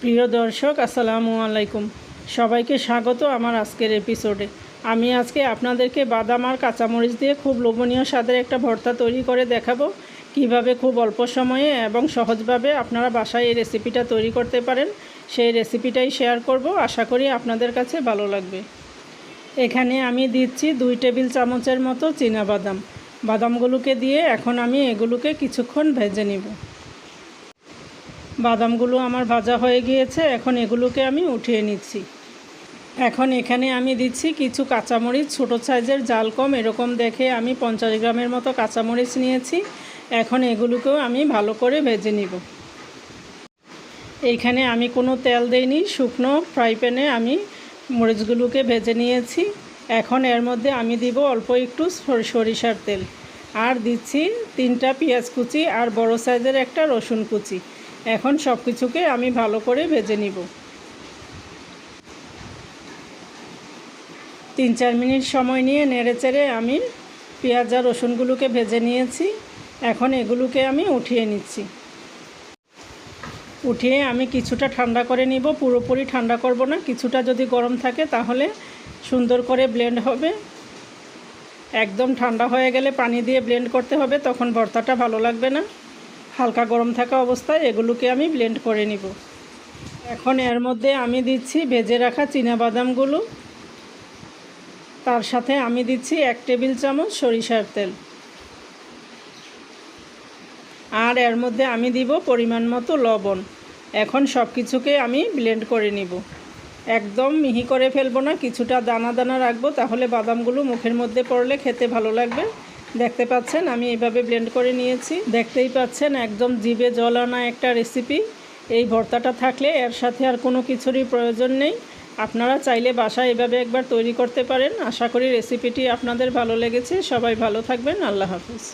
প্রিয় দর্শক আসসালামু আলাইকুম, সবাইকে স্বাগত আমার আজকের এপিসোডে। আমি আজকে আপনাদেরকে বাদাম আর কাঁচামরিচ দিয়ে খুব লোভনীয় স্বাদের একটা ভর্তা তৈরি করে দেখাবো কিভাবে খুব অল্প সময়ে এবং সহজভাবে আপনারা বাসায় এই রেসিপিটা তৈরি করতে পারেন। সেই রেসিপিটাই শেয়ার করব, আশা করি আপনাদের কাছে ভালো লাগবে। এখানে আমি দিচ্ছি 2 টেবিল চামচের মতো চীনাবাদাম। বাদামগুলোকে দিয়ে এখন আমি এগুলোকে কিছুক্ষণ ভেজে নিব। বাদামগুলো আমার ভাজা হয়ে গিয়েছে, এখন এগুলোকে আমি উঠিয়ে নিচ্ছি। এখন এখানে আমি দিচ্ছি কিছু কাঁচামরিচ, ছোটো সাইজের, জাল কম এরকম দেখে আমি 50 গ্রামের মতো কাঁচামরিচ নিয়েছি। এখন এগুলোকেও আমি ভালো করে ভেজে নিব। এইখানে আমি কোনো তেল দেইনি, শুকনো ফ্রাই প্যানে আমি মরিচগুলোকে ভেজে নিয়েছি। এখন এর মধ্যে আমি দিব অল্প একটু সরিষার তেল, আর দিচ্ছি 3টা পেঁয়াজ কুচি আর বড় সাইজের একটা রসুন কুচি। এখন সব কিছুকে আমি ভালো করে ভেজে নিব। 3-4 মিনিট সময় নিয়ে নেড়েচেড়ে আমি পেঁয়াজ আর রসুনগুলোকে ভেজে নিয়েছি। এখন এগুলোকে আমি উঠিয়ে নিচ্ছি। উঠিয়ে আমি কিছুটা ঠান্ডা করে নিব, পুরোপুরি ঠান্ডা করব না। কিছুটা যদি গরম থাকে তাহলে সুন্দর করে ব্লেন্ড হবে। একদম ঠান্ডা হয়ে গেলে পানি দিয়ে ব্লেন্ড করতে হবে, তখন ভর্তাটা ভালো লাগবে না। হালকা গরম থাকা অবস্থায় এগুলোকে আমি ব্লেন্ড করে নিব। এখন এর মধ্যে আমি দিচ্ছি ভেজে রাখা চীনাবাদামগুলো, তার সাথে আমি দিচ্ছি 1 টেবিল চামচ সরিষার তেল, আর এর মধ্যে আমি দিব পরিমাণ মতো লবণ। এখন সব কিছুকে আমি ব্লেন্ড করে নিব। একদম মিহি করে ফেলবো না, কিছুটা দানা দানা রাখবো, তাহলে বাদামগুলো মুখের মধ্যে পড়লে খেতে ভালো লাগবে। দেখতে পাচ্ছেন আমি এইভাবে ব্লেন্ড করে নিয়েছি। দেখতেই পাচ্ছেন একদম জিভে জল আনা একটা রেসিপি। এই ভর্তাটা থাকলে এর সাথে আর কোনো কিছুরই প্রয়োজন নেই। আপনারা চাইলে বাসায় এভাবে একবার তৈরি করতে পারেন। আশা করি রেসিপিটি আপনাদের ভালো লেগেছে। সবাই ভালো থাকবেন। আল্লাহ হাফেজ।